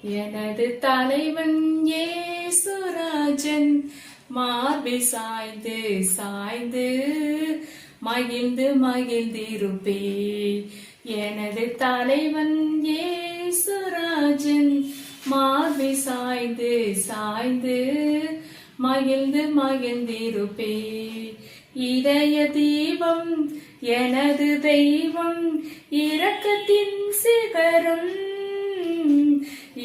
எனது தலைவன் இயேசுராஜன் மார்பில் சாய்ந்து சாய்ந்து மகிழ்ந்து மகிழ்ந்திருப்பே. எனது தலைவன் இயேசுராஜன் மார்பில் சாய்ந்து சாய்ந்து மகிழ்ந்து மகிழ்ந்திருப்பே. இதய தீபம் எனது தெய்வம் இரக்கத்தின் சிகரம்.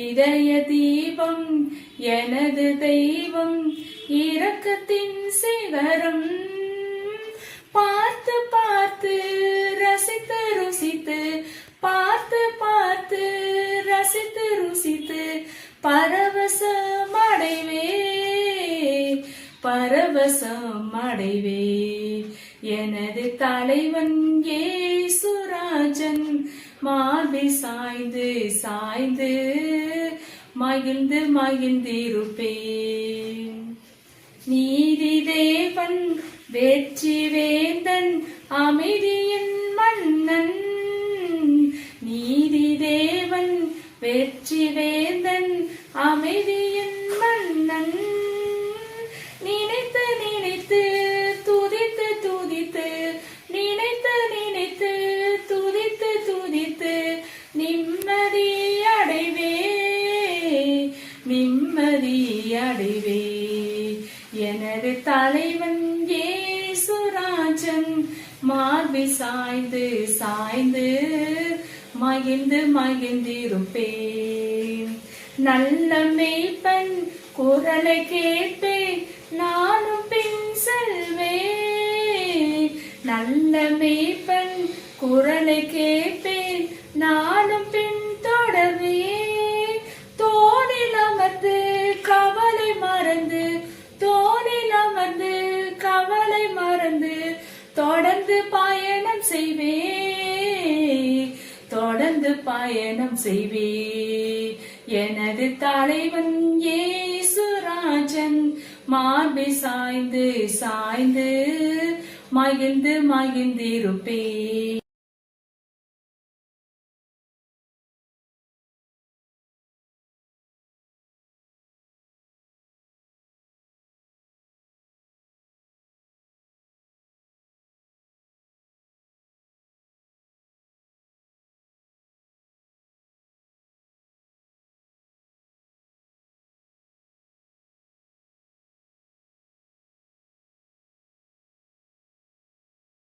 இதய தீபம் எனது தெய்வம் இரக்கத்தின் சிகரம். பார்த்து பார்த்து ரசித்து ருசித்து பார்த்து பார்த்து ரசித்து ருசித்து பரவசம் அடைவே பரவசம் அடைவே. எனது தலைவன் இயேசுராஜன் மார்பில் சாய்ந்து சாய்ந்து மகிழ்ந்து மகிழ்ந்திருப்பேன். நீதி தேவன் வெற்றி வேந்தன் அமைதியின் மன்னன். நீதி தேவன் வெற்றி வேந்தன் அமைதியின் மன்னன். நினைத்து நினைத்து துதித்து துதித்து நினைத்து நினைத்து துதித்து துதித்து நிம்மதி அடைவே நிம்மதி அடைவே. எனது தலைவன் இயேசுராஜன் மார்பில் சாய்ந்து சாய்ந்து மகிழ்ந்து மகிழ்ந்திருப்பேன். நல்ல மேய்ப்பன் குரலை கேட்பேன் நானும் பின் செல்வேன். நல்ல மேய்ப்பன் குரலை கேட்பேன் நானும் பின் தொடர்வேன். தோளில் அமர்ந்து கவலை மறந்து தோளில் அமர்ந்து கவலை மறந்து தொடர்ந்து பயணம் செய்வேன் தொடர்ந்து பயணம் செய்வேன். எனது தலைவன் இயேசுராஜன் மார்பில் சாய்ந்து சாய்ந்து மகிழ்ந்து மகிழ்ந்திருப்பேன்.